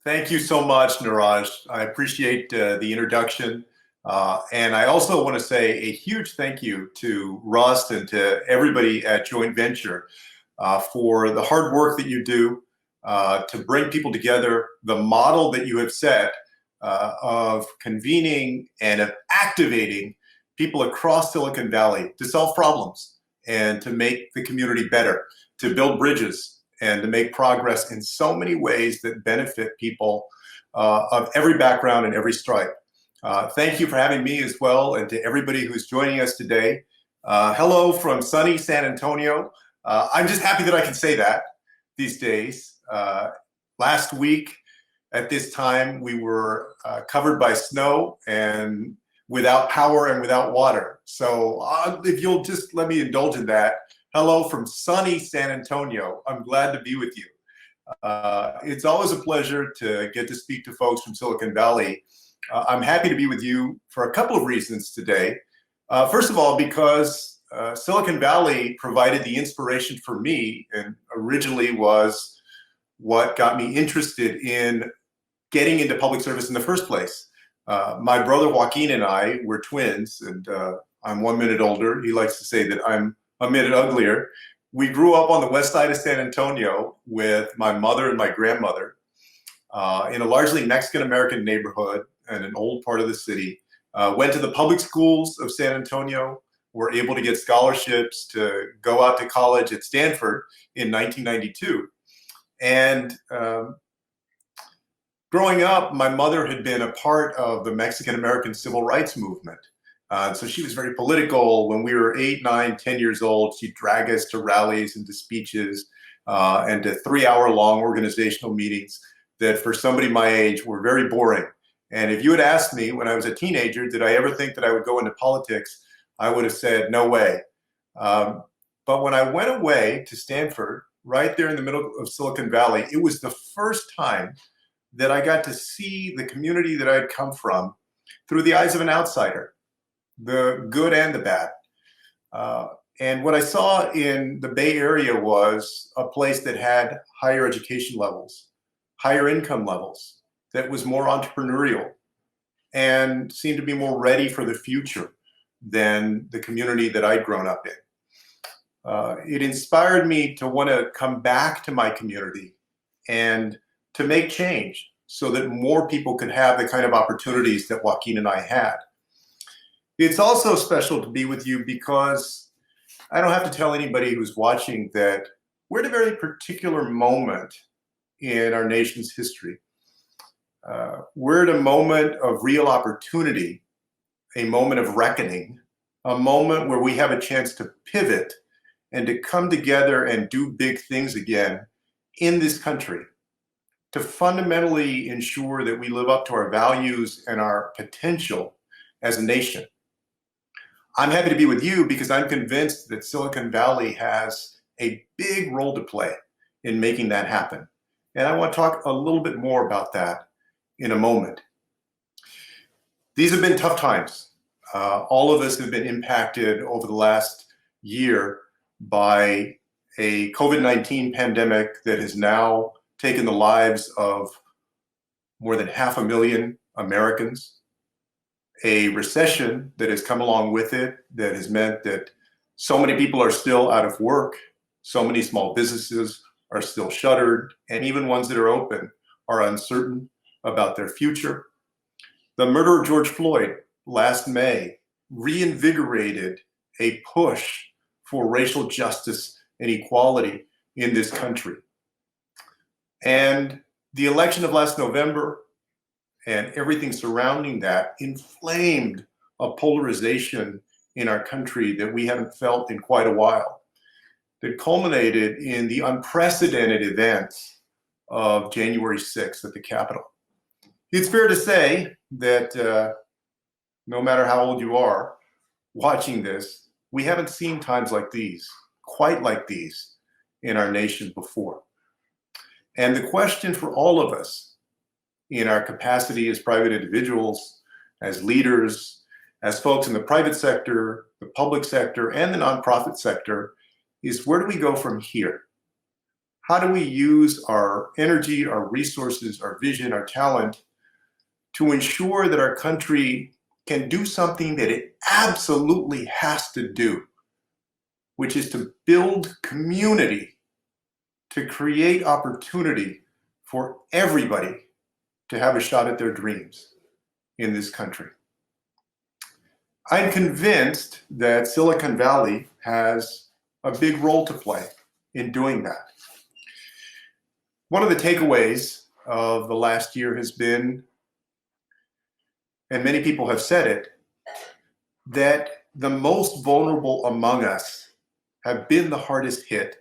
Thank you so much, Niraj. I appreciate the introduction. And I also want to say a huge thank you to Russ and to everybody at Joint Venture for the hard work that you do to bring people together, the model that you have set of convening and of activating people across Silicon Valley to solve problems and to make the community better, to build bridges, and to make progress in so many ways that benefit people of every background and every stripe. Thank you for having me as well, and to everybody who's joining us today. Hello from sunny San Antonio. I'm just happy that I can say that these days. Last week at this time, we were covered by snow and without power and without water. So if you'll just let me indulge in that. Hello from sunny San Antonio. I'm glad to be with you. It's always a pleasure to get to speak to folks from Silicon Valley. I'm happy to be with you for a couple of reasons today. First of all, because Silicon Valley provided the inspiration for me and originally was what got me interested in getting into public service in the first place. My brother Joaquin and I were twins, and I'm 1 minute older. He likes to say that I'm a minute uglier. We grew up on the west side of San Antonio with my mother and my grandmother in a largely Mexican-American neighborhood and an old part of the city. Went to the public schools of San Antonio, were able to get scholarships to go out to college at Stanford in 1992. And growing up, my mother had been a part of the Mexican-American civil rights movement. So she was very political. When we were 8, 9, 10 years old, she'd drag us to rallies and to speeches and to 3-hour-long organizational meetings that for somebody my age were very boring. And if you had asked me when I was a teenager, did I ever think that I would go into politics, I would have said, no way. But when I went away to Stanford, right there in the middle of Silicon Valley, it was the first time that I got to see the community that I'd come from through the eyes of an outsider, the good and the bad. And what I saw in the Bay Area was a place that had higher education levels, higher income levels, that was more entrepreneurial and seemed to be more ready for the future than the community that I'd grown up in. It inspired me to want to come back to my community and to make change so that more people could have the kind of opportunities that Joaquin and I had. It's also special to be with you because I don't have to tell anybody who's watching that we're at a very particular moment in our nation's history. We're at a moment of real opportunity, a moment of reckoning, a moment where we have a chance to pivot and to come together and do big things again in this country, to fundamentally ensure that we live up to our values and our potential as a nation. I'm happy to be with you because I'm convinced that Silicon Valley has a big role to play in making that happen. And I want to talk a little bit more about that in a moment. These have been tough times. All of us have been impacted over the last year by a COVID-19 pandemic that has now taken the lives of more than 500,000 Americans, a recession that has come along with it that has meant that so many people are still out of work, so many small businesses are still shuttered, and even ones that are open are uncertain about their future. The murder of George Floyd last May reinvigorated a push for racial justice and equality in this country. And the election of last November and everything surrounding that inflamed a polarization in our country that we haven't felt in quite a while, that culminated in the unprecedented events of January 6th at the Capitol. It's fair to say that no matter how old you are watching this, we haven't seen times like these, quite like these, in our nation before. And the question for all of us in our capacity as private individuals, as leaders, as folks in the private sector, the public sector, and the nonprofit sector is, where do we go from here? How do we use our energy, our resources, our vision, our talent to ensure that our country can do something that it absolutely has to do, which is to build community, to create opportunity for everybody to have a shot at their dreams in this country? I'm convinced that Silicon Valley has a big role to play in doing that. One of the takeaways of the last year has been, and many people have said it, that the most vulnerable among us have been the hardest hit,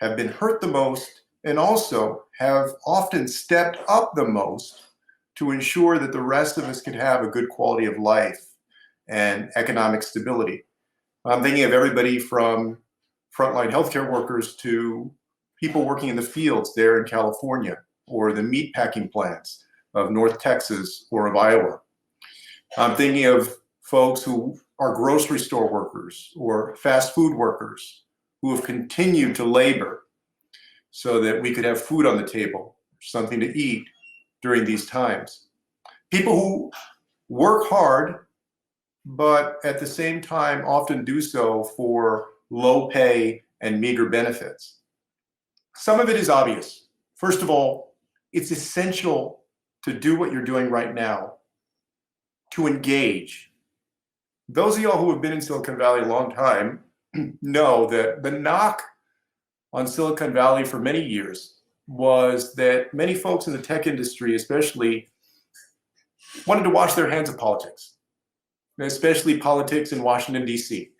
have been hurt the most, and also have often stepped up the most to ensure that the rest of us can have a good quality of life and economic stability. I'm thinking of everybody from frontline healthcare workers to people working in the fields there in California, or the meat packing plants of North Texas or of Iowa. I'm thinking of folks who are grocery store workers or fast food workers who have continued to labor so that we could have food on the table, something to eat during these times. People who work hard, but at the same time often do so for low pay and meager benefits. Some of it is obvious. First of all, it's essential to do what you're doing right now, to engage. Those of y'all who have been in Silicon Valley a long time know that the knock on Silicon Valley for many years was that many folks in the tech industry especially wanted to wash their hands of politics, especially politics in Washington, D.C.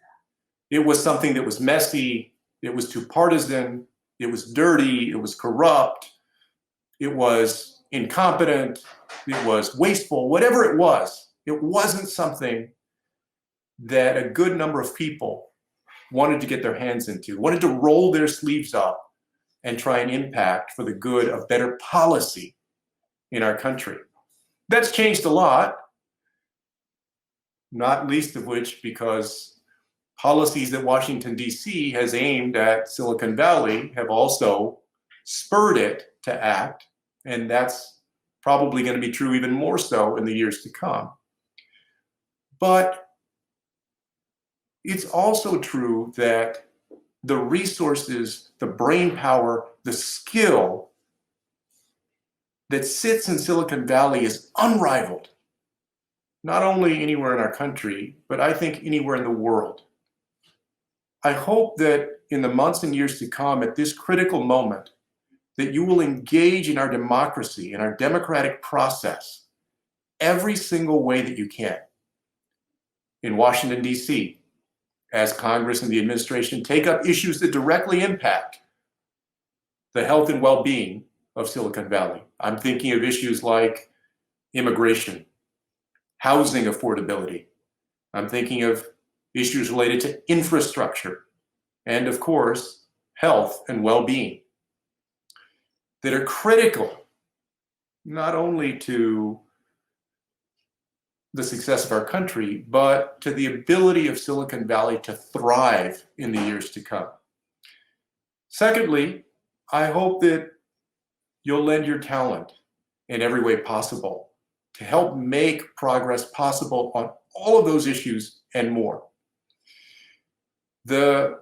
It was something that was messy, it was too partisan, it was dirty, it was corrupt, it was incompetent, it was wasteful, whatever it wasn't something that a good number of people wanted to get their hands into, wanted to roll their sleeves up and try and impact for the good of better policy in our country. That's changed a lot, not least of which because policies that Washington, D.C. has aimed at Silicon Valley have also spurred it to act, and that's probably going to be true even more so in the years to come. But it's also true that the resources, the brain power, the skill that sits in Silicon Valley is unrivaled, not only anywhere in our country, but I think anywhere in the world. I hope that in the months and years to come, at this critical moment, that you will engage in our democracy, in our democratic process, every single way that you can. In Washington, D.C., as Congress and the administration take up issues that directly impact the health and well-being of Silicon Valley. I'm thinking of issues like immigration, housing affordability. I'm thinking of issues related to infrastructure, and of course, health and well-being that are critical not only to the success of our country, but to the ability of Silicon Valley to thrive in the years to come. Secondly, I hope that you'll lend your talent in every way possible to help make progress possible on all of those issues and more. The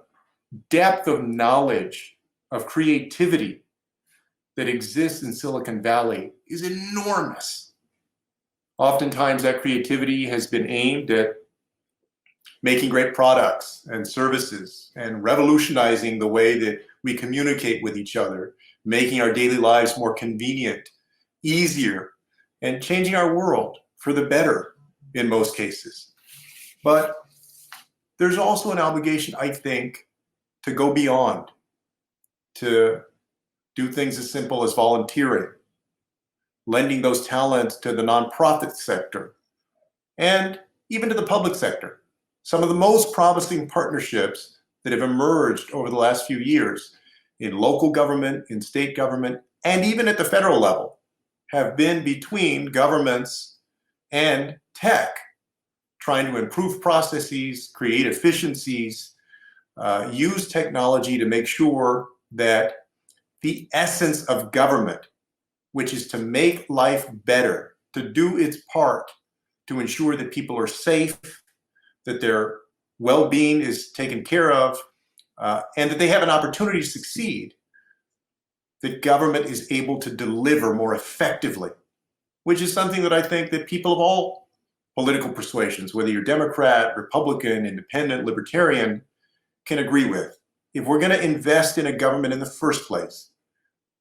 depth of knowledge, of creativity that exists in Silicon Valley is enormous. Oftentimes that creativity has been aimed at making great products and services and revolutionizing the way that we communicate with each other, making our daily lives more convenient, easier, and changing our world for the better in most cases. But there's also an obligation, I think, to go beyond, to do things as simple as volunteering, lending those talents to the nonprofit sector, and even to the public sector. Some of the most promising partnerships that have emerged over the last few years in local government, in state government, and even at the federal level have been between governments and tech, trying to improve processes, create efficiencies, use technology to make sure that the essence of government, which is to make life better, to do its part to ensure that people are safe, that their well-being is taken care of, and that they have an opportunity to succeed, that government is able to deliver more effectively, which is something that I think that people of all political persuasions, whether you're Democrat, Republican, Independent, Libertarian, can agree with. If we're going to invest in a government in the first place,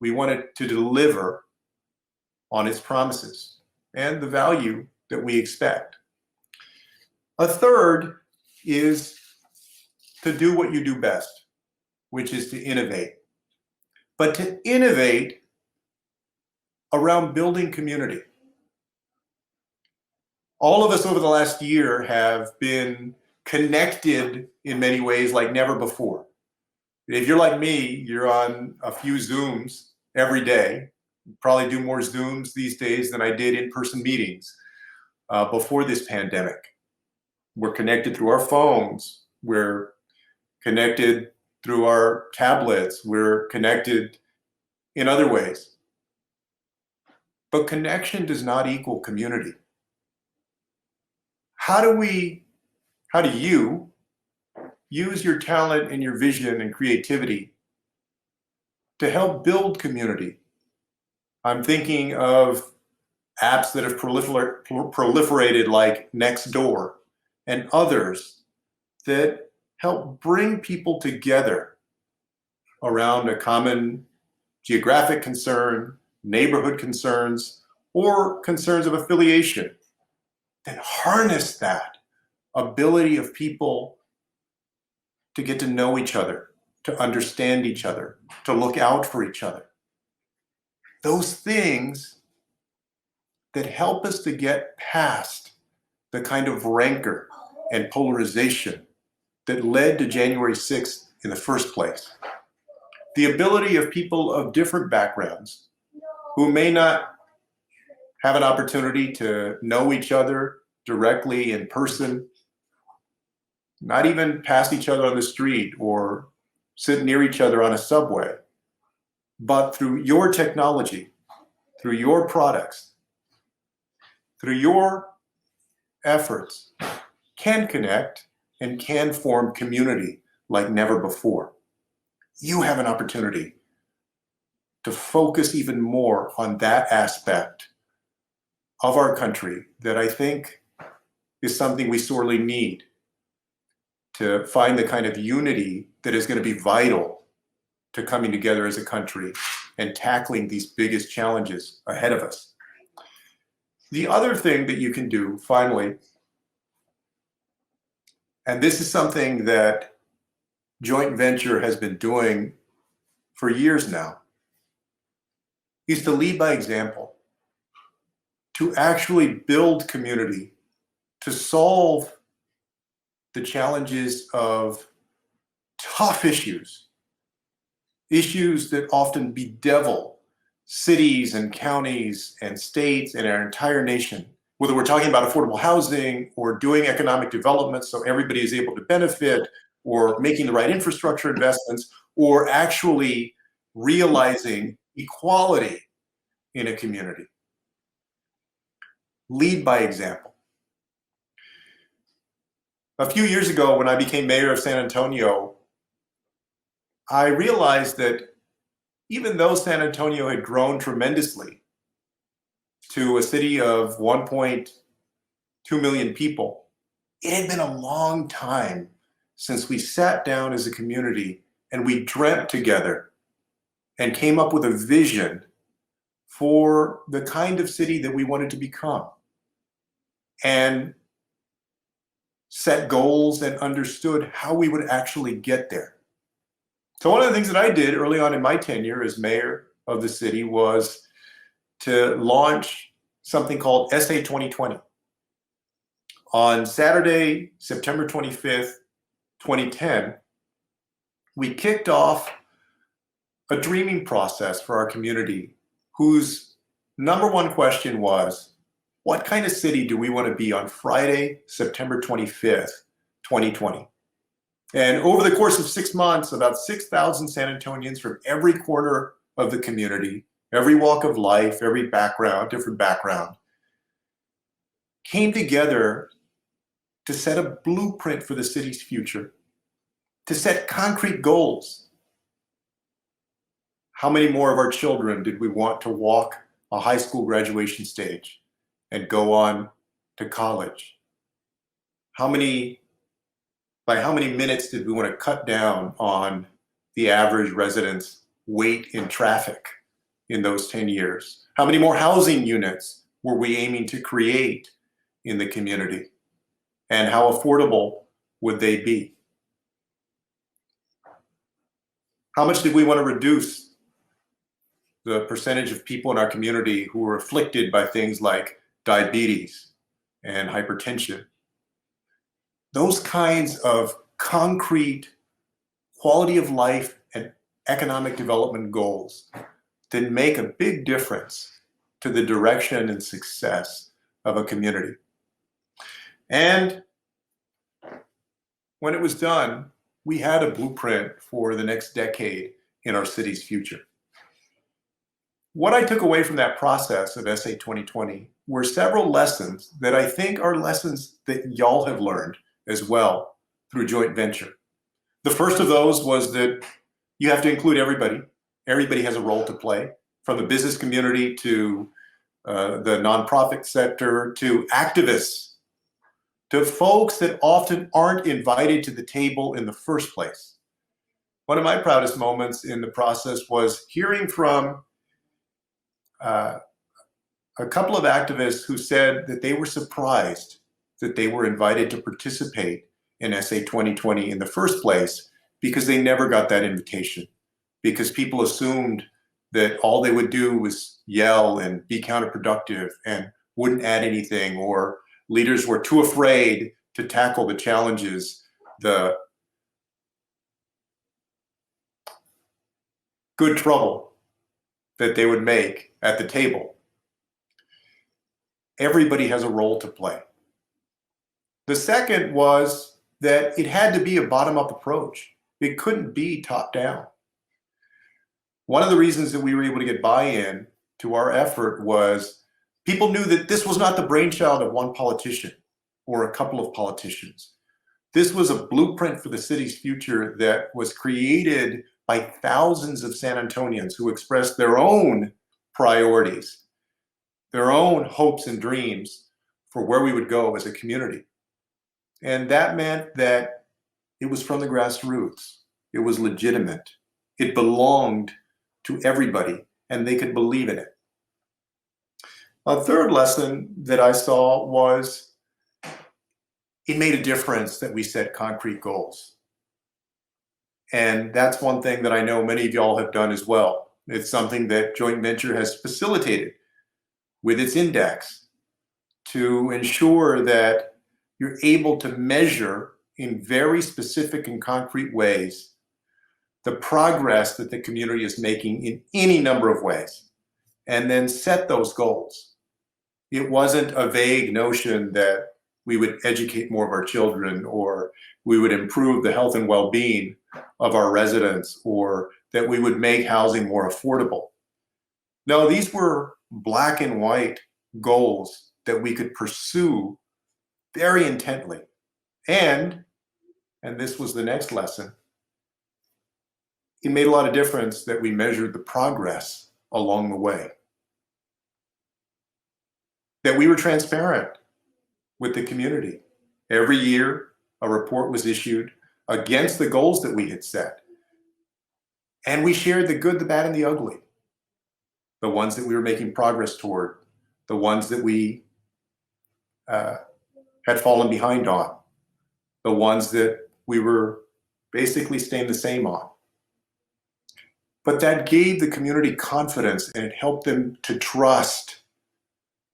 we want it to deliver on its promises and the value that we expect. A third is to do what you do best, which is to innovate. But to innovate around building community. All of us over the last year have been connected in many ways like never before. If you're like me, you're on a few Zooms every day. You probably do more Zooms these days than I did in-person meetings before this pandemic. We're connected through our phones. We're connected through our tablets. We're connected in other ways. But connection does not equal community. How do you use your talent and your vision and creativity to help build community? I'm thinking of apps that have proliferated like Nextdoor and others that help bring people together around a common geographic concern, neighborhood concerns, or concerns of affiliation. And harness that ability of people to get to know each other, to understand each other, to look out for each other. Those things that help us to get past the kind of rancor and polarization that led to January 6th in the first place. The ability of people of different backgrounds who may not have an opportunity to know each other directly in person, not even pass each other on the street or sit near each other on a subway, but through your technology, through your products, through your efforts, can connect and can form community like never before. You have an opportunity to focus even more on that aspect of our country that I think is something we sorely need to find the kind of unity that is going to be vital to coming together as a country and tackling these biggest challenges ahead of us. The other thing that you can do, finally, and this is something that Joint Venture has been doing for years now, is to lead by example, to actually build community, to solve the challenges of tough issues that often bedevil cities and counties and states and our entire nation, whether we're talking about affordable housing or doing economic development so everybody is able to benefit, or making the right infrastructure investments, or actually realizing equality in a community. Lead by example. A few years ago, when I became mayor of San Antonio, I realized that even though San Antonio had grown tremendously to a city of 1.2 million people, it had been a long time since we sat down as a community and we dreamt together and came up with a vision for the kind of city that we wanted to become, and set goals and understood how we would actually get there. So one of the things that I did early on in my tenure as mayor of the city was to launch something called SA 2020. On Saturday, September 25th, 2010, we kicked off a dreaming process for our community whose number one question was, what kind of city do we want to be on Friday, September 25th, 2020? And over the course of 6 months, about 6,000 San Antonians from every corner of the community, every walk of life, every background, different background, came together to set a blueprint for the city's future, to set concrete goals. How many more of our children did we want to walk a high school graduation stage and go on to college? By how many minutes did we want to cut down on the average resident's wait in traffic in those 10 years? How many more housing units were we aiming to create in the community? And how affordable would they be? How much did we want to reduce the percentage of people in our community who were afflicted by things like diabetes and hypertension? Those kinds of concrete quality of life and economic development goals that make a big difference to the direction and success of a community. And when it was done, we had a blueprint for the next decade in our city's future. What I took away from that process of SA 2020 were several lessons that I think are lessons that y'all have learned as well through joint venture. The first of those was that you have to include everybody. Everybody has a role to play, from the business community to the nonprofit sector to activists, to folks that often aren't invited to the table in the first place. One of my proudest moments in the process was hearing from a couple of activists who said that they were surprised that they were invited to participate in SA 2020 in the first place, because they never got that invitation, because people assumed that all they would do was yell and be counterproductive and wouldn't add anything, or leaders were too afraid to tackle the challenges, the good trouble that they would make at the table. Everybody has a role to play. The second was that it had to be a bottom-up approach. It couldn't be top-down. One of the reasons that we were able to get buy-in to our effort was people knew that this was not the brainchild of one politician or a couple of politicians. This was a blueprint for the city's future that was created by thousands of San Antonians who expressed their own priorities, their own hopes and dreams for where we would go as a community. And that meant that it was from the grassroots. It was legitimate. It belonged to everybody, and they could believe in it. A third lesson that I saw was it made a difference that we set concrete goals. And that's one thing that I know many of y'all have done as well. It's something that joint venture has facilitated with its index to ensure that you're able to measure in very specific and concrete ways the progress that the community is making in any number of ways, and then set those goals. It wasn't a vague notion that we would educate more of our children, or we would improve the health and well-being of our residents, or that we would make housing more affordable. No, these were black and white goals that we could pursue very intently. And this was the next lesson, it made a lot of difference that we measured the progress along the way. That we were transparent with the community. Every year, a report was issued against the goals that we had set. And we shared the good, the bad, and the ugly. The ones that we were making progress toward, the ones that we had fallen behind on, the ones that we were basically staying the same on. But that gave the community confidence, and it helped them to trust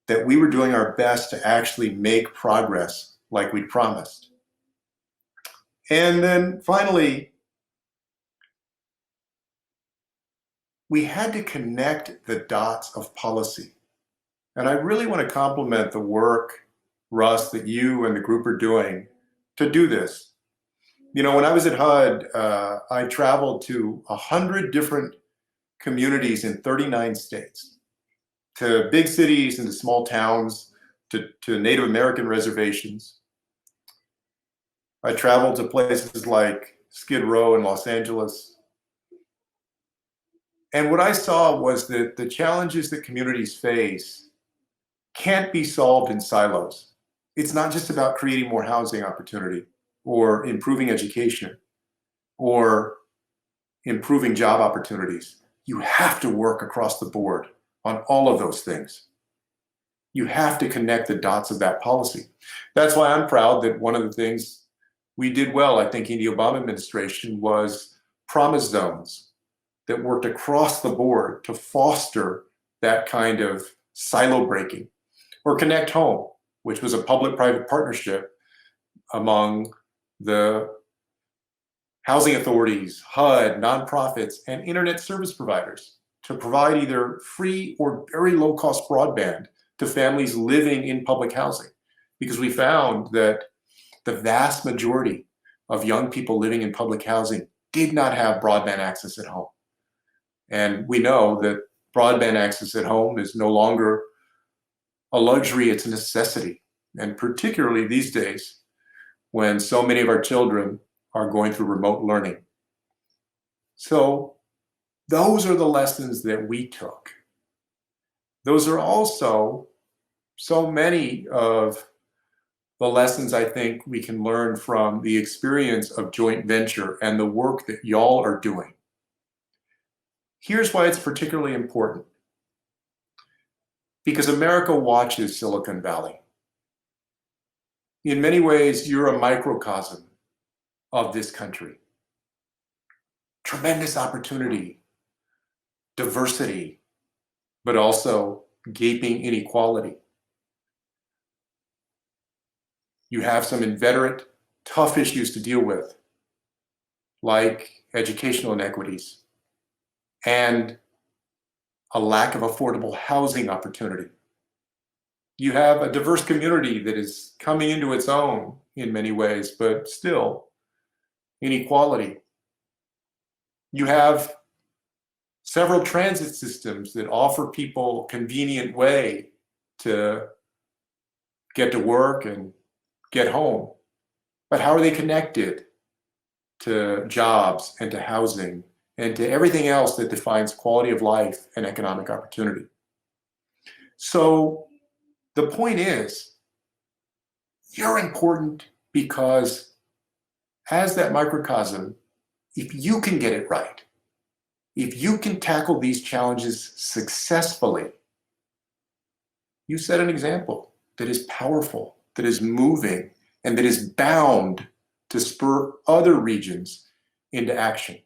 that we were doing our best to actually make progress like we promised. And then finally, we had to connect the dots of policy. And I really want to compliment the work, Russ, that you and the group are doing to do this. You know, when I was at HUD, I traveled to 100 different communities in 39 states, to big cities and to small towns, to Native American reservations. I traveled to places like Skid Row in Los Angeles. And what I saw was that the challenges that communities face can't be solved in silos. It's not just about creating more housing opportunity or improving education or improving job opportunities. You have to work across the board on all of those things. You have to connect the dots of that policy. That's why I'm proud that one of the things we did well, I think, in the Obama administration was promise zones that worked across the board to foster that kind of silo breaking. Or Connect Home, which was a public-private partnership among the housing authorities, HUD, nonprofits, and internet service providers to provide either free or very low-cost broadband to families living in public housing. Because we found that the vast majority of young people living in public housing did not have broadband access at home. And we know that broadband access at home is no longer a luxury, it's a necessity. And particularly these days, when so many of our children are going through remote learning. So those are the lessons that we took. Those are also so many of the lessons I think we can learn from the experience of joint venture and the work that y'all are doing. Here's why it's particularly important. Because America watches Silicon Valley. In many ways, you're a microcosm of this country. Tremendous opportunity, diversity, but also gaping inequality. You have some inveterate, tough issues to deal with, like educational inequities and a lack of affordable housing opportunity. You have a diverse community that is coming into its own in many ways, but still inequality. You have several transit systems that offer people a convenient way to get to work and get home. But how are they connected to jobs and to housing and to everything else that defines quality of life and economic opportunity? So the point is, you're important because as that microcosm, if you can get it right, if you can tackle these challenges successfully, you set an example that is powerful, that is moving, and that is bound to spur other regions into action.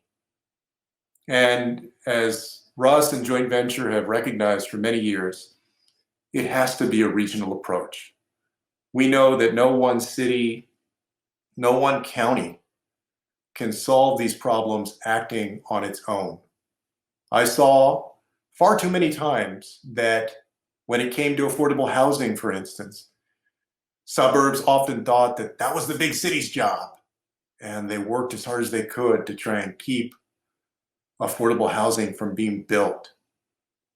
And as Russ and Joint Venture have recognized for many years, it has to be a regional approach. We know that no one city, no one county can solve these problems acting on its own. I saw far too many times that when it came to affordable housing, for instance, suburbs often thought that that was the big city's job, and they worked as hard as they could to try and keep affordable housing from being built.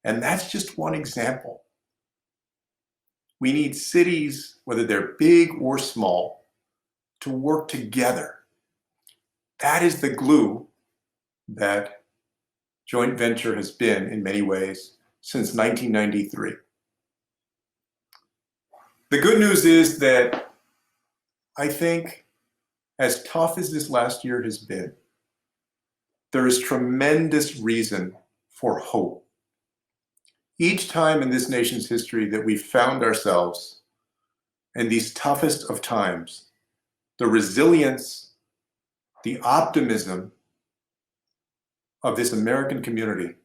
And that's just one example. We need cities, whether they're big or small, to work together. That is the glue that Joint Venture has been in many ways since 1993. The good news is that I think as tough as this last year has been, there is tremendous reason for hope. Each time in this nation's history that we've found ourselves in these toughest of times, the resilience, the optimism of this American community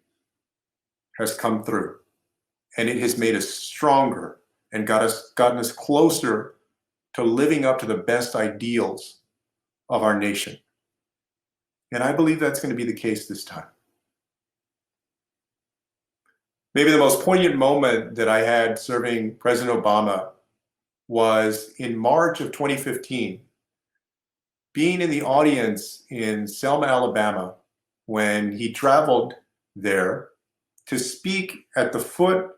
has come through, and it has made us stronger and gotten us closer to living up to the best ideals of our nation. And I believe that's going to be the case this time. Maybe the most poignant moment that I had serving President Obama was in March of 2015, being in the audience in Selma, Alabama, when he traveled there to speak at the foot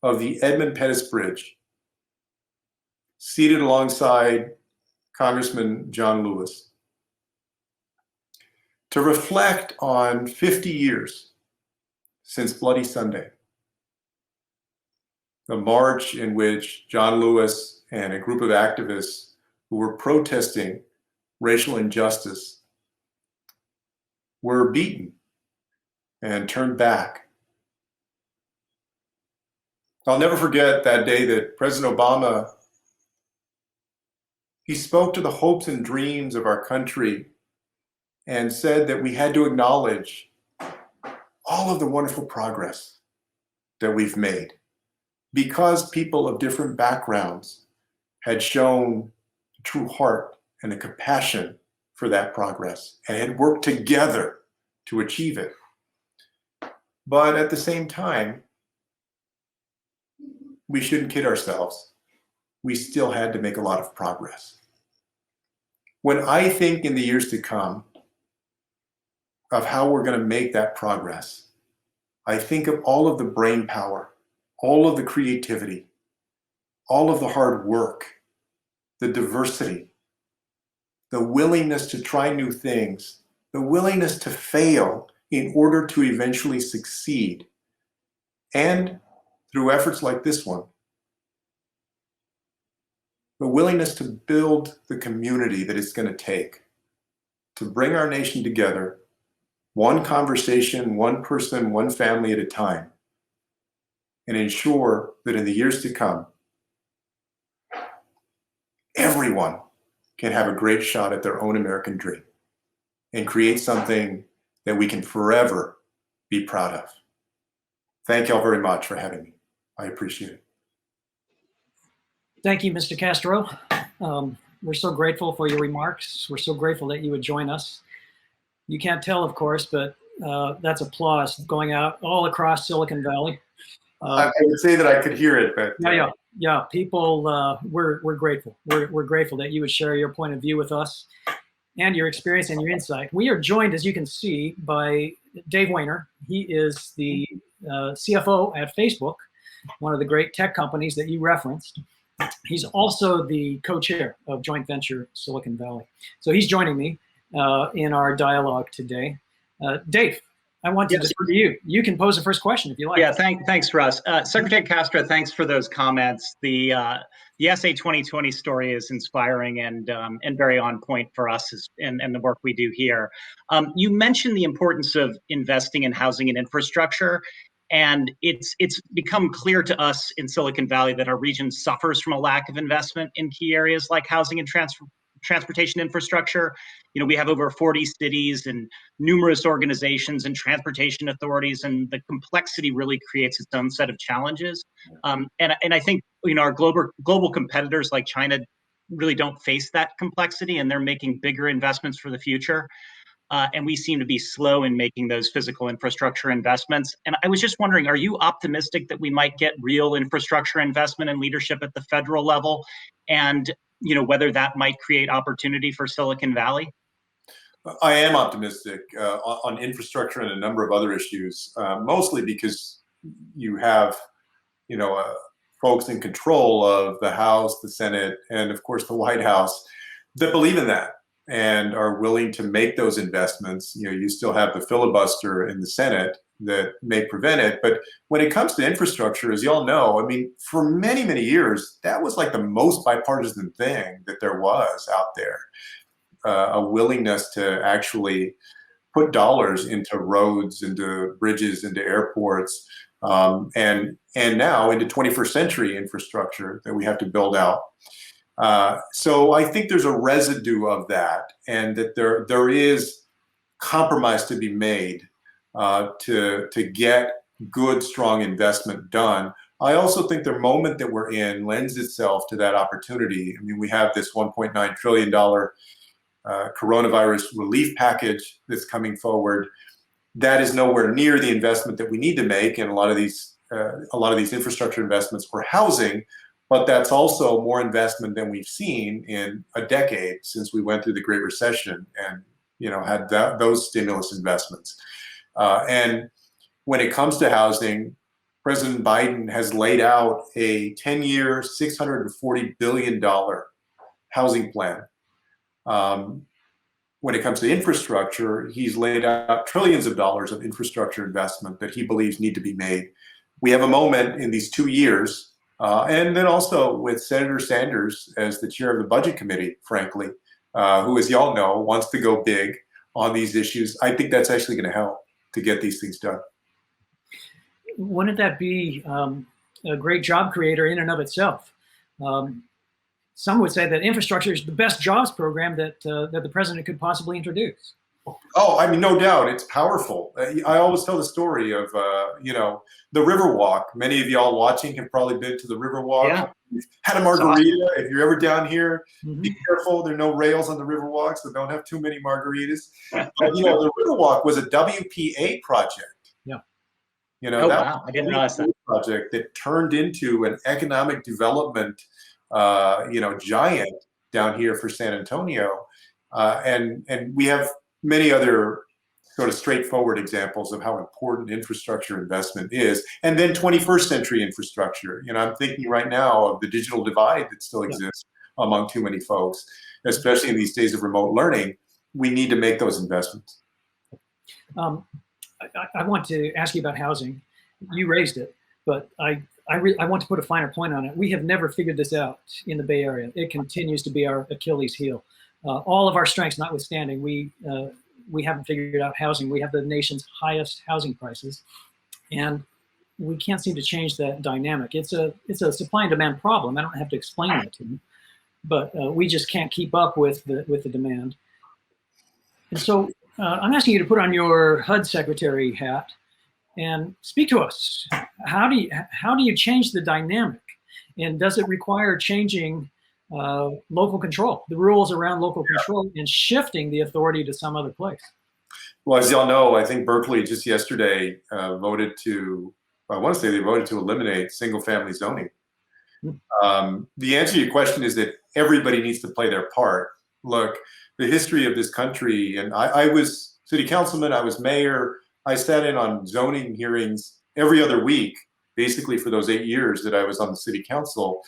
of the Edmund Pettus Bridge, seated alongside Congressman John Lewis, to reflect on 50 years since Bloody Sunday, the march in which John Lewis and a group of activists who were protesting racial injustice were beaten and turned back. I'll never forget that day that President Obama, he spoke to the hopes and dreams of our country and said that we had to acknowledge all of the wonderful progress that we've made because people of different backgrounds had shown a true heart and a compassion for that progress and had worked together to achieve it. But at the same time, we shouldn't kid ourselves. We still had to make a lot of progress. When I think in the years to come of how we're going to make that progress, I think of all of the brain power, all of the creativity, all of the hard work, the diversity, the willingness to try new things, the willingness to fail in order to eventually succeed. And through efforts like this one, the willingness to build the community that it's going to take to bring our nation together, one conversation, one person, one family at a time, and ensure that in the years to come, everyone can have a great shot at their own American dream and create something that we can forever be proud of. Thank you all very much for having me. I appreciate it. Thank you, Mr. Castro. We're so grateful for your remarks. We're so grateful that you would join us. You can't tell, of course, but that's applause going out all across Silicon Valley. I would say that I could hear it, but yeah. People, we're grateful. We're grateful that you would share your point of view with us and your experience and your insight. We are joined, as you can see, by Dave Weiner. He is the CFO at Facebook, one of the great tech companies that you referenced. He's also the co-chair of Joint Venture Silicon Valley. So he's joining me in our dialogue today. Dave, I want to defer to you. You can pose the first question if you like. Yeah, thanks, Russ. Secretary Castro, thanks for those comments. The SA 2020 story is inspiring and very on point for us and the work we do here. You mentioned the importance of investing in housing and infrastructure. And it's become clear to us in Silicon Valley that our region suffers from a lack of investment in key areas like housing and transportation infrastructure. You know, we have over 40 cities and numerous organizations and transportation authorities, and the complexity really creates its own set of challenges. And I think, you know, our global competitors like China really don't face that complexity, and they're making bigger investments for the future. And we seem to be slow in making those physical infrastructure investments. And I was just wondering, are you optimistic that we might get real infrastructure investment and leadership at the federal level? And, you know, whether that might create opportunity for Silicon Valley? I am optimistic on infrastructure and a number of other issues, mostly because you have, you know, folks in control of the House, the Senate, and of course the White House that believe in that and are willing to make those investments. You know, you still have the filibuster in the Senate that may prevent it. But when it comes to infrastructure, as you all know, I mean, for many, many years, that was like the most bipartisan thing that there was out there. A willingness to actually put dollars into roads, into bridges, into airports, and now into 21st century infrastructure that we have to build out. So I think there's a residue of that, and that there is compromise to be made to get good, strong investment done. I also think the moment that we're in lends itself to that opportunity. I mean, we have this $1.9 trillion coronavirus relief package that's coming forward. That is nowhere near the investment that we need to make, and a lot of these infrastructure investments for housing. But that's also more investment than we've seen in a decade since we went through the Great Recession and, you know, had those stimulus investments. And when it comes to housing, President Biden has laid out a 10-year, $640 billion housing plan. When it comes to infrastructure, he's laid out trillions of dollars of infrastructure investment that he believes need to be made. We have a moment in these 2 years, and then also with Senator Sanders as the chair of the Budget Committee, frankly, who, as y'all know, wants to go big on these issues. I think that's actually going to help to get these things done. Wouldn't that be a great job creator in and of itself? Some would say that infrastructure is the best jobs program that the president could possibly introduce. Oh, I mean, no doubt, it's powerful. I always tell the story of, the Riverwalk. Many of y'all watching have probably been to the Riverwalk. Yeah. Had a margarita. If you're ever down here, Mm-hmm. be careful. There are no rails on the Riverwalk, so don't have too many margaritas. But, the Riverwalk was a WPA project. Yeah. Oh, wow. I didn't realize that. Project that turned into an economic development, giant down here for San Antonio. And we have many other sort of straightforward examples of how important infrastructure investment is. And then 21st century infrastructure. I'm thinking right now of the digital divide that still exists among too many folks, especially in these days of remote learning. We need to make those investments. I want to ask you about housing. You raised it, but I want to put a finer point on it. We have never figured this out in the Bay Area. It continues to be our Achilles heel. All of our strengths notwithstanding, we haven't figured out housing. We have the nation's highest housing prices, and we can't seem to change that dynamic. It's a supply and demand problem. I don't have to explain that to you, but we just can't keep up with the demand. And so I'm asking you to put on your HUD secretary hat and speak to us. How do you change the dynamic, and does it require changing local control, the rules around local control, and shifting the authority to some other place? Well, as y'all know, I think Berkeley just yesterday voted to eliminate single-family zoning. The answer to your question is that everybody needs to play their part. Look, the history of this country, and I was city councilman, I was mayor, I sat in on zoning hearings every other week, basically for those 8 years that I was on the city council.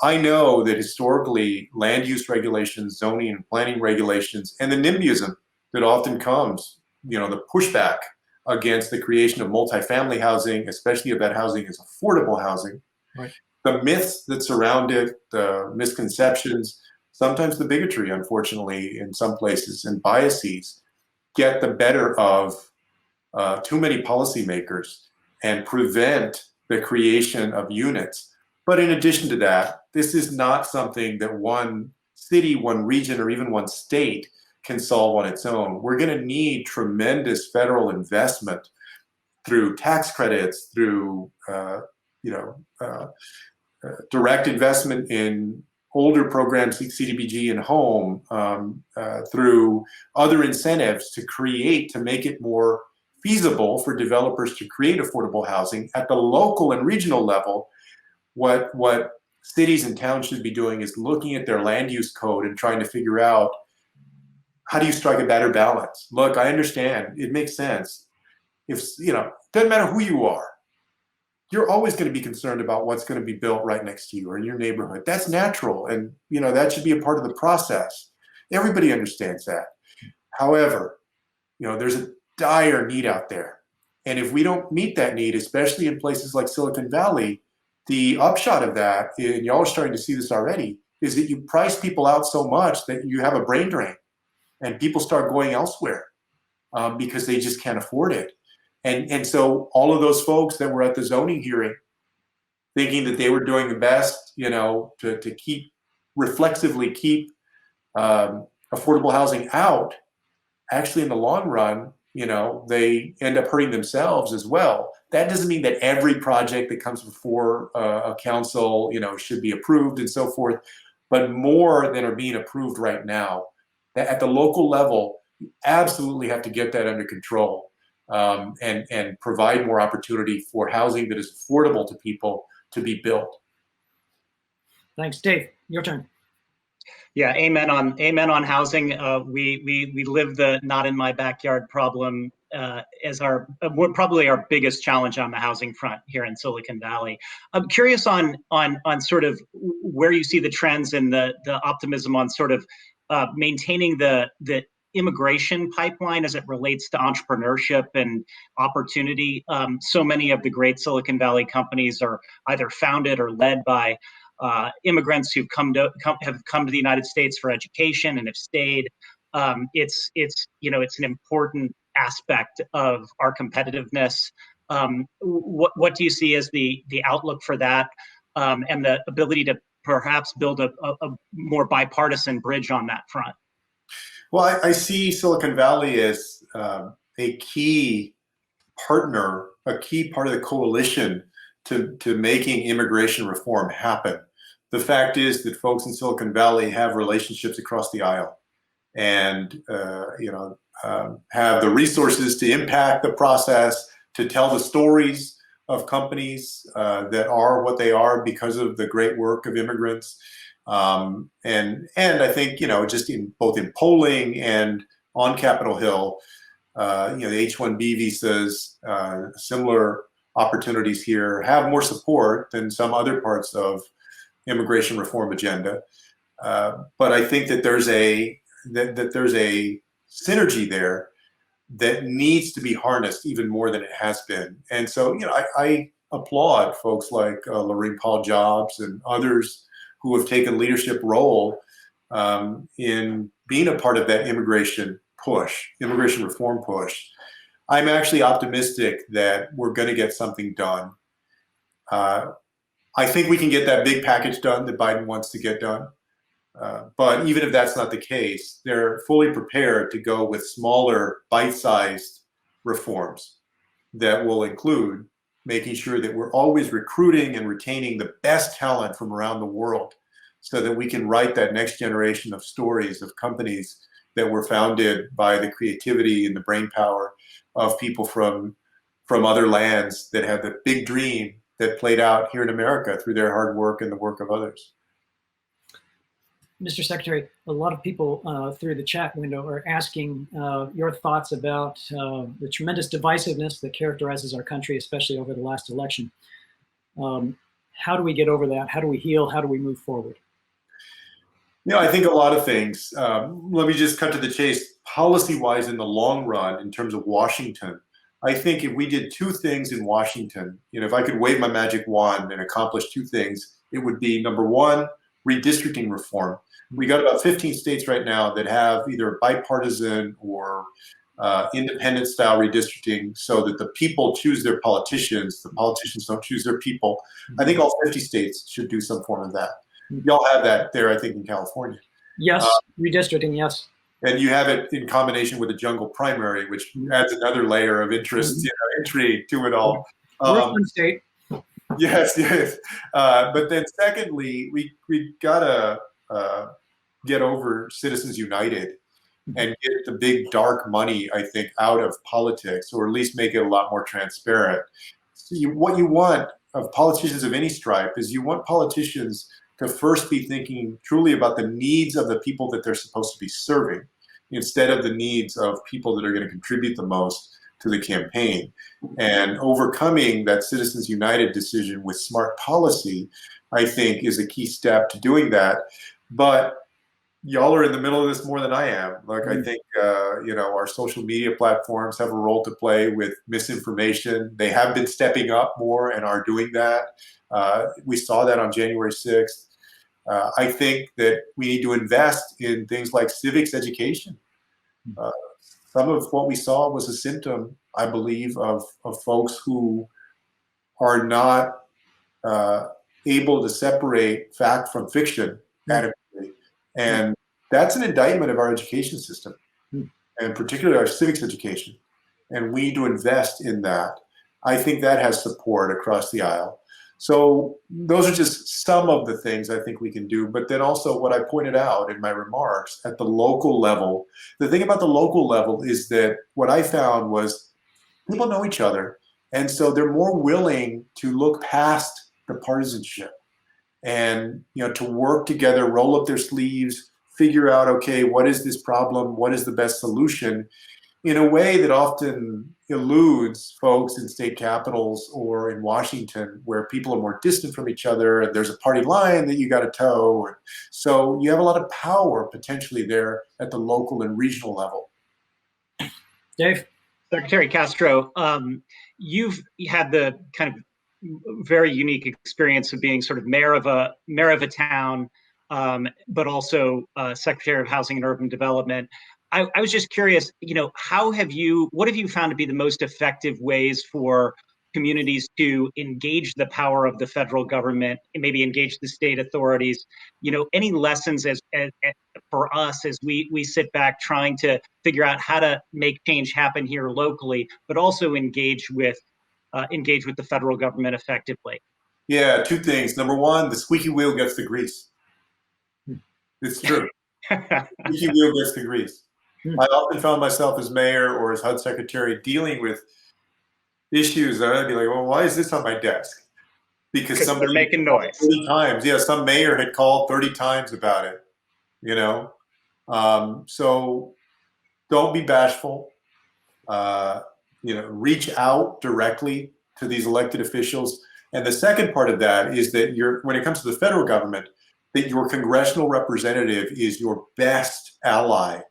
I know that historically, land use regulations, zoning and planning regulations, and the NIMBYism that often comes, the pushback against the creation of multifamily housing, especially if that housing is affordable housing, right. The myths that surround it, the misconceptions, sometimes the bigotry, unfortunately, in some places, and biases get the better of too many policymakers and prevent the creation of units. But in addition to that, this is not something that one city, one region, or even one state can solve on its own. We're going to need tremendous federal investment through tax credits, through direct investment in older programs like CDBG and home, through other incentives to make it more feasible for developers to create affordable housing at the local and regional level. What cities and towns should be doing is looking at their land use code and trying to figure out, how do you strike a better balance? Look, I understand, it makes sense. Doesn't matter who you are, you're always going to be concerned about what's going to be built right next to you or in your neighborhood. That's natural, and that should be a part of the process. Everybody understands that. However, there's a dire need out there, and if we don't meet that need, especially in places like Silicon Valley, the upshot of that, and y'all are starting to see this already, is that you price people out so much that you have a brain drain, and people start going elsewhere because they just can't afford it. And so all of those folks that were at the zoning hearing thinking that they were doing the best, to reflexively keep affordable housing out, actually in the long run, they end up hurting themselves as well. That doesn't mean that every project that comes before a council, should be approved and so forth, but more than are being approved right now. At the local level, you absolutely have to get that under control, and provide more opportunity for housing that is affordable to people to be built. Thanks, Dave. Your turn. Yeah, amen on housing. We live the not in my backyard problem as probably our biggest challenge on the housing front here in Silicon Valley. I'm curious on sort of where you see the trends and the optimism on sort of maintaining the immigration pipeline as it relates to entrepreneurship and opportunity. So many of the great Silicon Valley companies are either founded or led by immigrants who've come to the United States for education and have stayed. It's an important aspect of our competitiveness. What do you see as the outlook for that, and the ability to perhaps build a more bipartisan bridge on that front? Well, I see Silicon Valley as a key partner, a key part of the coalition to making immigration reform happen. The fact is that folks in Silicon Valley have relationships across the aisle, and have the resources to impact the process, to tell the stories of companies that are what they are because of the great work of immigrants. And I think, just both in polling and on Capitol Hill, the H-1B visas, similar opportunities here have more support than some other parts of immigration reform agenda. But I think that there's a synergy there that needs to be harnessed even more than it has been. And so, I applaud folks like Lorraine Paul Jobs and others who have taken leadership role in being a part of that immigration reform push. I'm actually optimistic that we're going to get something done. I think we can get that big package done that Biden wants to get done. But even if that's not the case, they're fully prepared to go with smaller, bite-sized reforms that will include making sure that we're always recruiting and retaining the best talent from around the world so that we can write that next generation of stories of companies that were founded by the creativity and the brainpower of people from other lands that have the big dream that played out here in America through their hard work and the work of others. Mr. Secretary, a lot of people through the chat window are asking your thoughts about the tremendous divisiveness that characterizes our country, especially over the last election. How do we get over that? How do we heal? How do we move forward? I think a lot of things. Let me just cut to the chase. Policy-wise, in the long run, in terms of Washington, I think if we did two things in Washington, if I could wave my magic wand and accomplish two things, it would be, number one, redistricting reform. We got about 15 states right now that have either bipartisan or independent style redistricting so that the people choose their politicians, the politicians don't choose their people. I think all 50 states should do some form of that. Y'all have that there, I think, in California. Yes, redistricting, yes. And you have it in combination with a jungle primary, which adds another layer of interest, intrigue to it all. We're a fun state. Yes. But then secondly, we gotta get over Citizens United and get the big dark money, I think, out of politics, or at least make it a lot more transparent. So what you want of politicians of any stripe is you want politicians to first be thinking truly about the needs of the people that they're supposed to be serving, instead of the needs of people that are going to contribute the most to the campaign. And overcoming that Citizens United decision with smart policy, I think, is a key step to doing that. But y'all are in the middle of this more than I am. I think, our social media platforms have a role to play with misinformation. They have been stepping up more and are doing that. We saw that on January 6th. I think that we need to invest in things like civics education. Some of what we saw was a symptom, I believe, of folks who are not able to separate fact from fiction adequately. And that's an indictment of our education system, and particularly our civics education. And we need to invest in that. I think that has support across the aisle. So those are just some of the things I think we can do. But then also what I pointed out in my remarks at the local level, the thing about the local level is that what I found was people know each other. And so they're more willing to look past the partisanship and, to work together, roll up their sleeves, figure out, okay, what is this problem? What is the best solution? in a way that often eludes folks in state capitals or in Washington, where people are more distant from each other and there's a party line that you got to toe. So you have a lot of power potentially there at the local and regional level. Dave? Secretary Castro, you've had the kind of very unique experience of being sort of mayor of a town, but also Secretary of Housing and Urban Development. I was just curious, what have you found to be the most effective ways for communities to engage the power of the federal government and maybe engage the state authorities? Any lessons as for us as we sit back trying to figure out how to make change happen here locally, but also engage with the federal government effectively? Yeah, two things. Number one, the squeaky wheel gets the grease. It's true. Squeaky wheel gets the grease. I often found myself as mayor or as HUD secretary dealing with issues that I'd be like, well, why is this on my desk? Because they're making noise. 30 times. Yeah, some mayor had called 30 times about it, So don't be bashful. Reach out directly to these elected officials. And the second part of that is that when it comes to the federal government, that your congressional representative is your best ally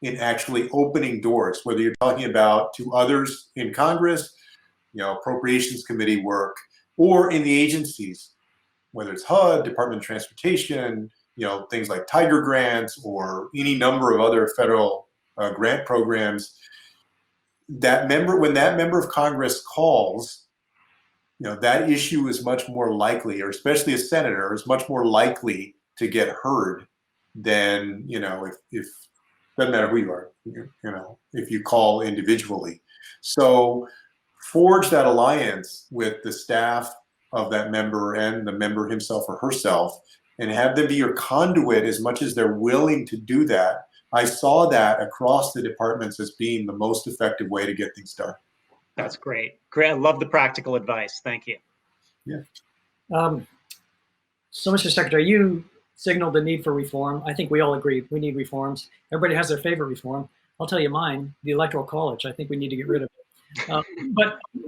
in actually opening doors, whether you're talking about to others in Congress, appropriations committee work, or in the agencies, whether it's HUD, Department of Transportation, things like Tiger grants or any number of other federal grant programs. When that member of Congress calls, that issue is much more likely, or especially a senator, is much more likely to get heard than, if doesn't matter who you are, if you call individually. So forge that alliance with the staff of that member and the member himself or herself, and have them be your conduit as much as they're willing to do that. I saw that across the departments as being the most effective way to get things done. That's great. Great. I love the practical advice. Thank you. Yeah. So, Mr. Secretary, you signaled the need for reform. I think we all agree we need reforms. Everybody has their favorite reform. I'll tell you mine, the Electoral College. I think we need to get rid of it.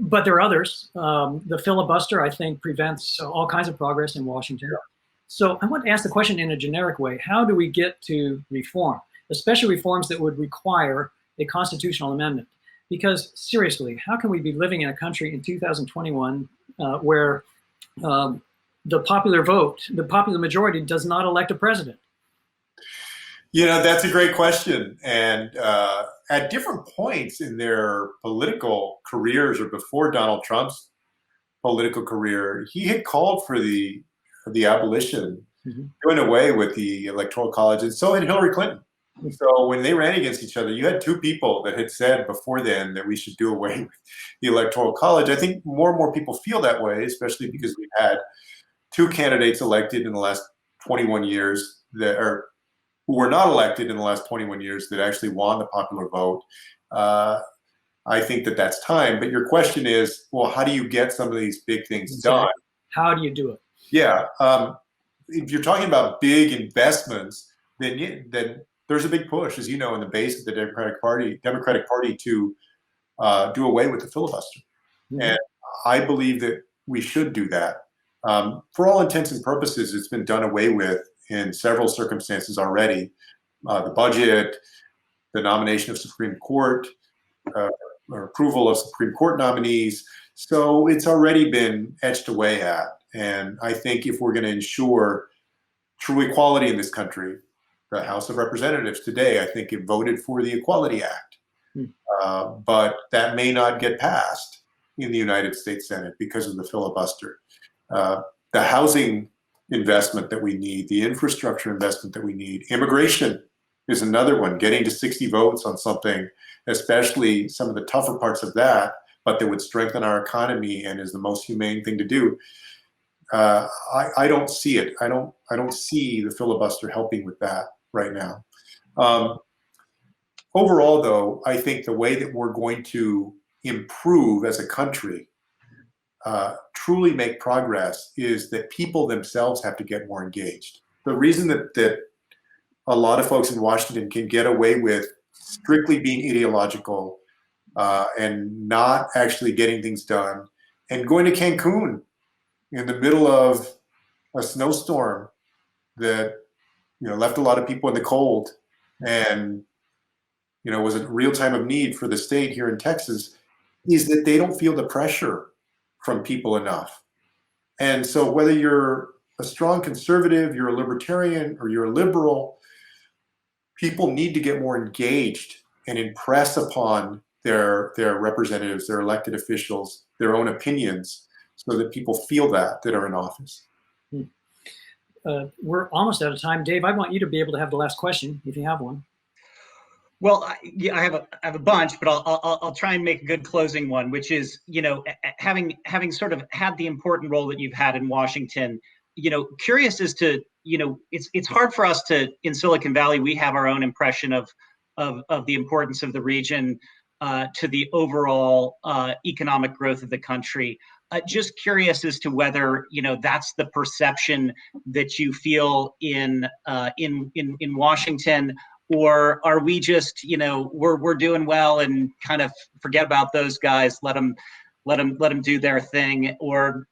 But there are others. The filibuster, I think, prevents all kinds of progress in Washington. So I want to ask the question in a generic way. How do we get to reform, especially reforms that would require a constitutional amendment? Because seriously, how can we be living in a country in 2021 where the popular vote, the popular majority does not elect a president? That's a great question. And at different points in their political careers or before Donald Trump's political career, he had called for the abolition, doing away with the Electoral College, and so had Hillary Clinton. So when they ran against each other, you had two people that had said before then that we should do away with the Electoral College. I think more and more people feel that way, especially because we've had two candidates elected in the last 21 years who were not elected in the last 21 years that actually won the popular vote. I think that's time. But your question is, well, how do you get some of these big things done? How do you do it? Yeah. If you're talking about big investments, then there's a big push, as you know, in the base of the Democratic Party to do away with the filibuster. And I believe that we should do that. For all intents and purposes, it's been done away with in several circumstances already. The budget, the nomination of Supreme Court, or approval of Supreme Court nominees. So it's already been etched away at. And I think if we're going to ensure true equality in this country, the House of Representatives today, I think it voted for the Equality Act. But that may not get passed in the United States Senate because of the filibuster. The housing investment that we need, the infrastructure investment that we need, immigration is another one, getting to 60 votes on something, especially some of the tougher parts of that, but that would strengthen our economy and is the most humane thing to do. I don't see it. I don't see the filibuster helping with that right now. Overall, though, I think the way that we're going to improve as a country, truly make progress, is that people themselves have to get more engaged. The reason that a lot of folks in Washington can get away with strictly being ideological and not actually getting things done, and going to Cancun in the middle of a snowstorm that left a lot of people in the cold, and was a real time of need for the state here in Texas, is that they don't feel the pressure from people enough. And so whether you're a strong conservative, you're a libertarian, or you're a liberal, people need to get more engaged and impress upon their representatives, their elected officials, their own opinions, so that people feel that are in office. We're almost out of time. Dave, I want you to be able to have the last question, if you have one. Well, yeah, I have a bunch, but I'll try and make a good closing one, which is, having sort of had the important role that you've had in Washington, curious as to, it's hard for us to, in Silicon Valley, we have our own impression of the importance of the region to the overall economic growth of the country. Just curious as to whether that's the perception that you feel in Washington, or are we just we're doing well and kind of forget about those guys, let them do their thing, or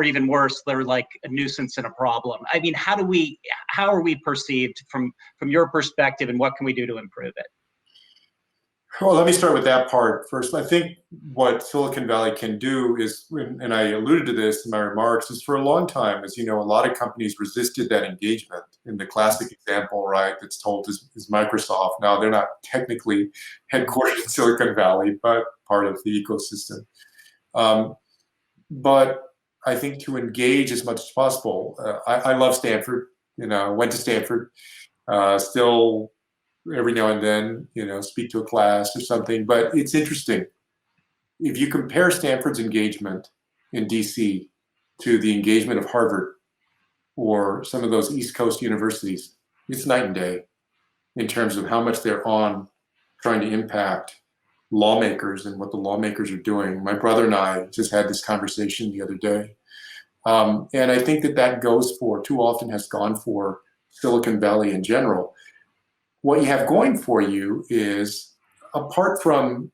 even worse, they're like a nuisance and a problem? I mean, how are we perceived from your perspective, and what can we do to improve it? Well, let me start with that part first. I think what Silicon Valley can do is, and I alluded to this in my remarks, is for a long time, as you know, a lot of companies resisted that engagement. And the classic example, right, that's told is Microsoft. Now, they're not technically headquartered in Silicon Valley, but part of the ecosystem. But I think to engage as much as possible, I love Stanford. Went to Stanford, still every now and then, speak to a class or something. But it's interesting. If you compare Stanford's engagement in DC to the engagement of Harvard or some of those East Coast universities, it's night and day in terms of how much they're on trying to impact lawmakers and what the lawmakers are doing. My brother and I just had this conversation the other day. And I think that goes for, too often has gone for, Silicon Valley in general. What you have going for you is, apart from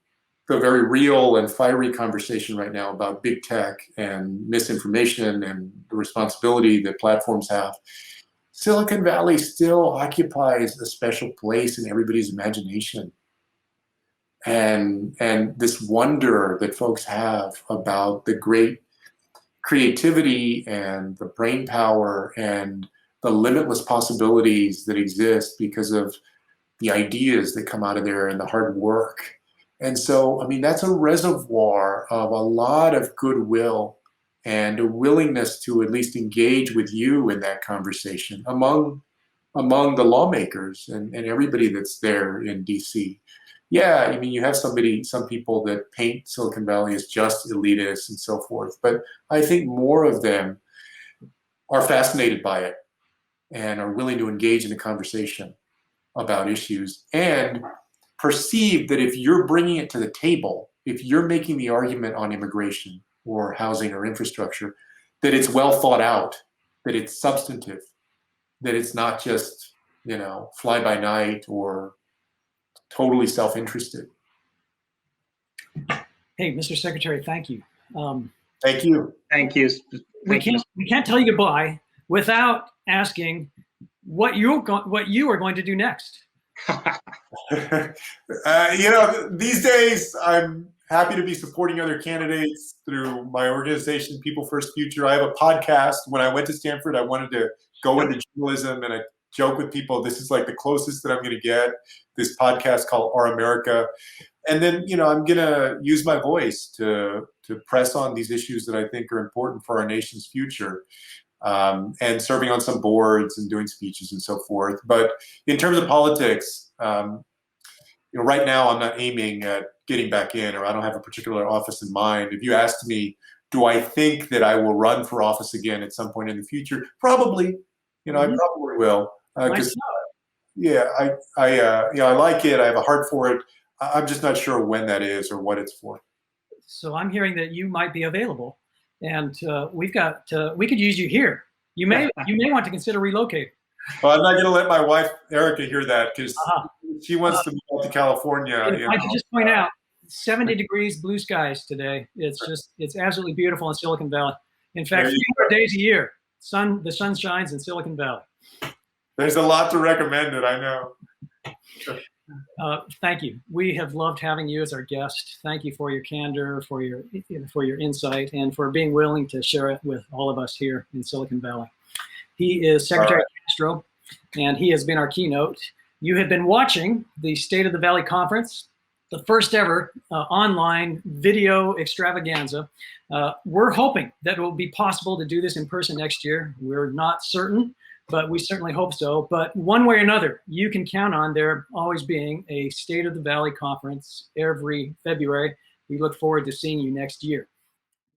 the very real and fiery conversation right now about big tech and misinformation and the responsibility that platforms have, Silicon Valley still occupies a special place in everybody's imagination. And this wonder that folks have about the great creativity and the brain power and the limitless possibilities that exist because of the ideas that come out of there and the hard work. And so, I mean, that's a reservoir of a lot of goodwill and a willingness to at least engage with you in that conversation among the lawmakers and everybody that's there in DC. Yeah, I mean, you have some people that paint Silicon Valley as just elitist and so forth, but I think more of them are fascinated by it and are willing to engage in the conversation about issues and perceive that if you're bringing it to the table, if you're making the argument on immigration or housing or infrastructure, that it's well thought out, that it's substantive, that it's not just, fly by night or totally self-interested. Hey, Mr. Secretary, thank you. Thank you. Thank you. We can't tell you goodbye without asking what you are going to do next. These days I'm happy to be supporting other candidates through my organization, People First Future. I have a podcast. When I went to Stanford, I wanted to go into journalism, and I joke with people, this is like the closest that I'm going to get, this podcast called Our America. And then, I'm going to use my voice to press on these issues that I think are important for our nation's future, and serving on some boards and doing speeches and so forth. But in terms of politics, right now I'm not aiming at getting back in, or I don't have a particular office in mind. If you asked me, do I think that I will run for office again at some point in the future? Probably. I probably will. I like it. I have a heart for it. I'm just not sure when that is or what it's for. So I'm hearing that you might be available, and we could use you here. You may want to consider relocating. Well, I'm not going to let my wife Erica hear that because she wants to move out to California. If I could just point out, 70 degrees, blue skies today. It's absolutely beautiful in Silicon Valley. In fact, few more days a year, the sun shines in Silicon Valley. There's a lot to recommend it, I know. Thank you. We have loved having you as our guest. Thank you for your candor, for your insight, and for being willing to share it with all of us here in Silicon Valley. He is Secretary Castro, and he has been our keynote. You have been watching the State of the Valley Conference, the first ever online video extravaganza. We're hoping that it will be possible to do this in person next year. We're not certain, but we certainly hope so. But one way or another, you can count on there always being a State of the Valley Conference every February. We look forward to seeing you next year.